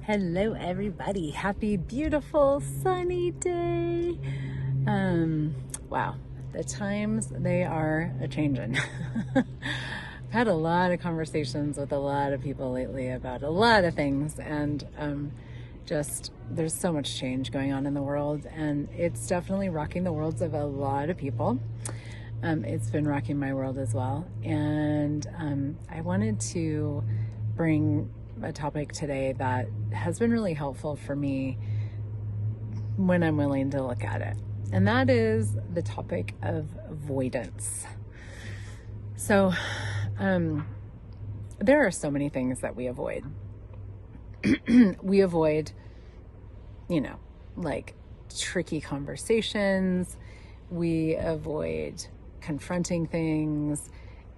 Hello everybody. Happy beautiful sunny day. Wow, the times they are a-changin'. I've had a lot of conversations with a lot of people lately about a lot of things, and just there's so much change going on in the world, and it's definitely rocking the worlds of a lot of people. It's been rocking my world as well, and I wanted to bring a topic today that has been really helpful for me when I'm willing to look at it. And that is the topic of avoidance. So, there are so many things that we avoid. We avoid, like tricky conversations. We avoid confronting things,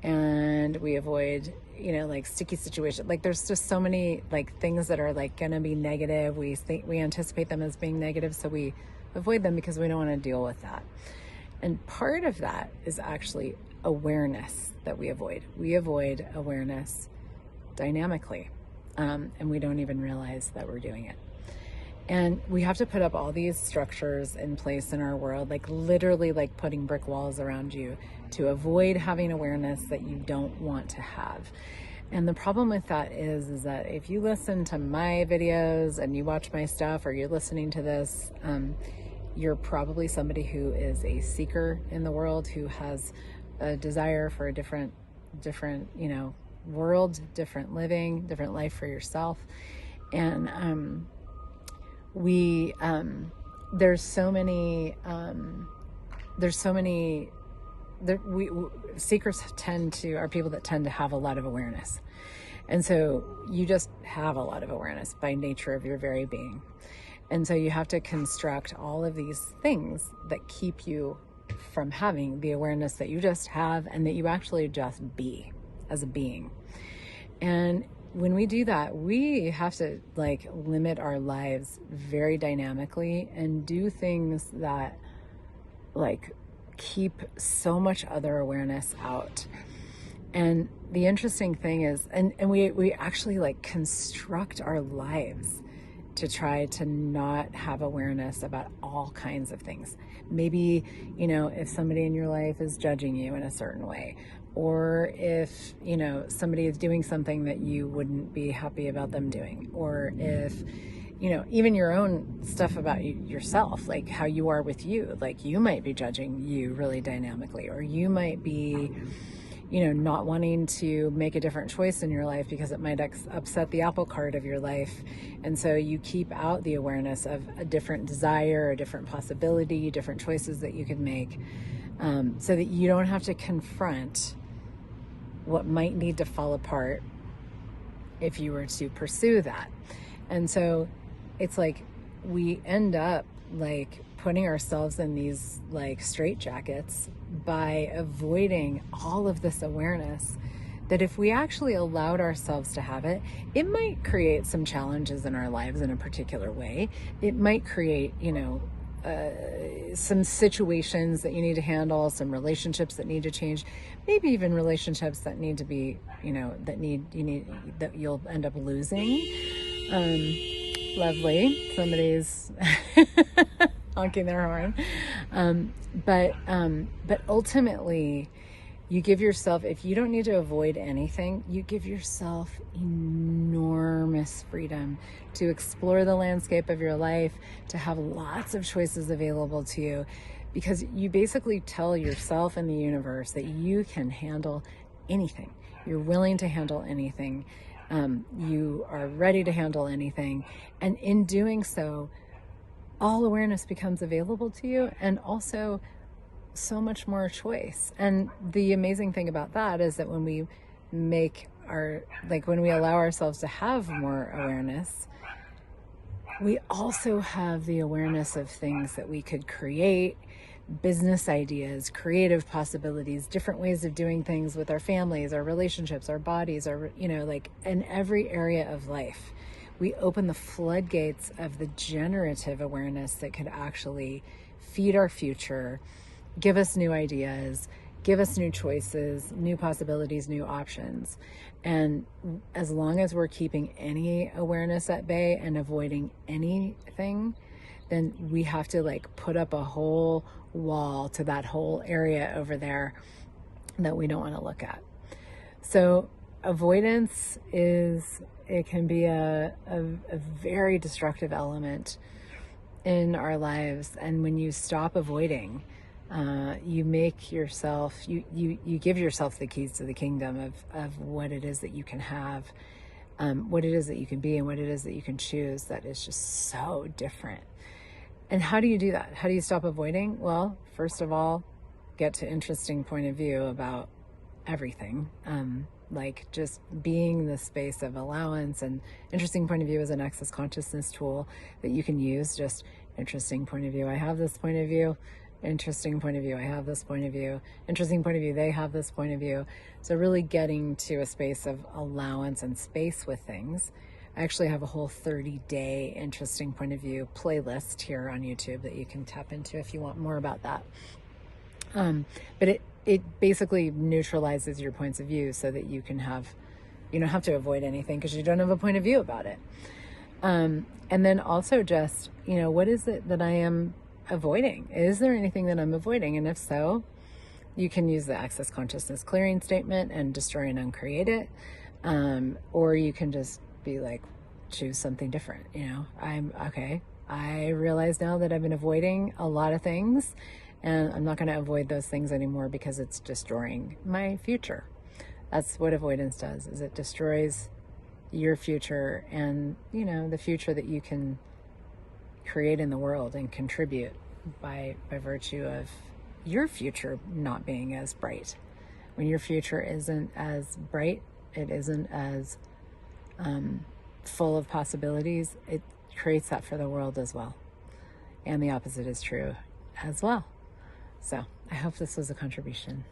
and we avoid like sticky situations. Like there's just so many like things that are like gonna be negative. We anticipate them as being negative, so we avoid them because we don't want to deal with that. And part of that is actually awareness that we avoid. We avoid awareness dynamically, and we don't even realize that we're doing it. And we have to put up all these structures in place in our world, like literally like putting brick walls around you to avoid having awareness that you don't want to have. And the problem with that is that if you listen to my videos and you watch my stuff, or you're listening to this, you're probably somebody who is a seeker in the world, who has a desire for a different, world, different living, different life for yourself. And, seekers are people that tend to have a lot of awareness. And so you just have a lot of awareness by nature of your very being. And so you have to construct all of these things that keep you from having the awareness that you just have, and that you actually just be as a being. And when we do that, we have to like limit our lives very dynamically and do things that like keep so much other awareness out. And the interesting thing is, and we actually like construct our lives to try to not have awareness about all kinds of things. Maybe, if somebody in your life is judging you in a certain way, or if, somebody is doing something that you wouldn't be happy about them doing, or if, even your own stuff about yourself, like how you are with you, like you might be judging you really dynamically, or you might be, not wanting to make a different choice in your life because it might upset the apple cart of your life. And so you keep out the awareness of a different desire, a different possibility, different choices that you could make, so that you don't have to confront what might need to fall apart if you were to pursue that. And so it's like we end up like putting ourselves in these like straitjackets by avoiding all of this awareness, that if we actually allowed ourselves to have it, it might create some challenges in our lives in a particular way. It might create, some situations that you need to handle, some relationships that need to change, maybe even relationships that need to be, that you'll end up losing. Lovely. Somebody's honking their horn. But ultimately, you give yourself, if you don't need to avoid anything, you give yourself enormous freedom to explore the landscape of your life, to have lots of choices available to you, because you basically tell yourself and the universe that you can handle anything. You're willing to handle anything. You are ready to handle anything. And in doing so, all awareness becomes available to you, and also so much more choice. And the amazing thing about that is that when we when we allow ourselves to have more awareness, we also have the awareness of things that we could create, business ideas, creative possibilities, different ways of doing things with our families, our relationships, our bodies, our, like in every area of life. We open the floodgates of the generative awareness that could actually feed our future, give us new ideas, give us new choices, new possibilities, new options. And as long as we're keeping any awareness at bay and avoiding anything, then we have to like put up a whole wall to that whole area over there that we don't want to look at. So avoidance it can be a very destructive element in our lives. And when you stop avoiding, you make yourself, you give yourself the keys to the kingdom of what it is that you can have, what it is that you can be, and what it is that you can choose that is just so different. And how do you do that? How do you stop avoiding? Well, first of all, get to interesting point of view about everything. Like just being the space of allowance. And interesting point of view is an access consciousness tool that you can use. Just interesting point of view, I have this point of view. Interesting point of view, I have this point of view. Interesting point of view, they have this point of view. So really getting to a space of allowance and space with things. I actually have a whole 30-day interesting point of view playlist here on YouTube that you can tap into if you want more about that. But it basically neutralizes your points of view so that you don't have to avoid anything because you don't have a point of view about it. And then also just, what is it that I am avoiding? Is there anything that I'm avoiding? And if so, you can use the access consciousness clearing statement and destroy and uncreate it. Or you can just be like, choose something different. I realize now that I've been avoiding a lot of things, and I'm not going to avoid those things anymore because it's destroying my future. That's what avoidance does, is it destroys your future and, the future that you can create in the world and contribute by virtue of your future not being as bright. When your future isn't as bright, it isn't as full of possibilities, it creates that for the world as well. And the opposite is true as well. So I hope this was a contribution.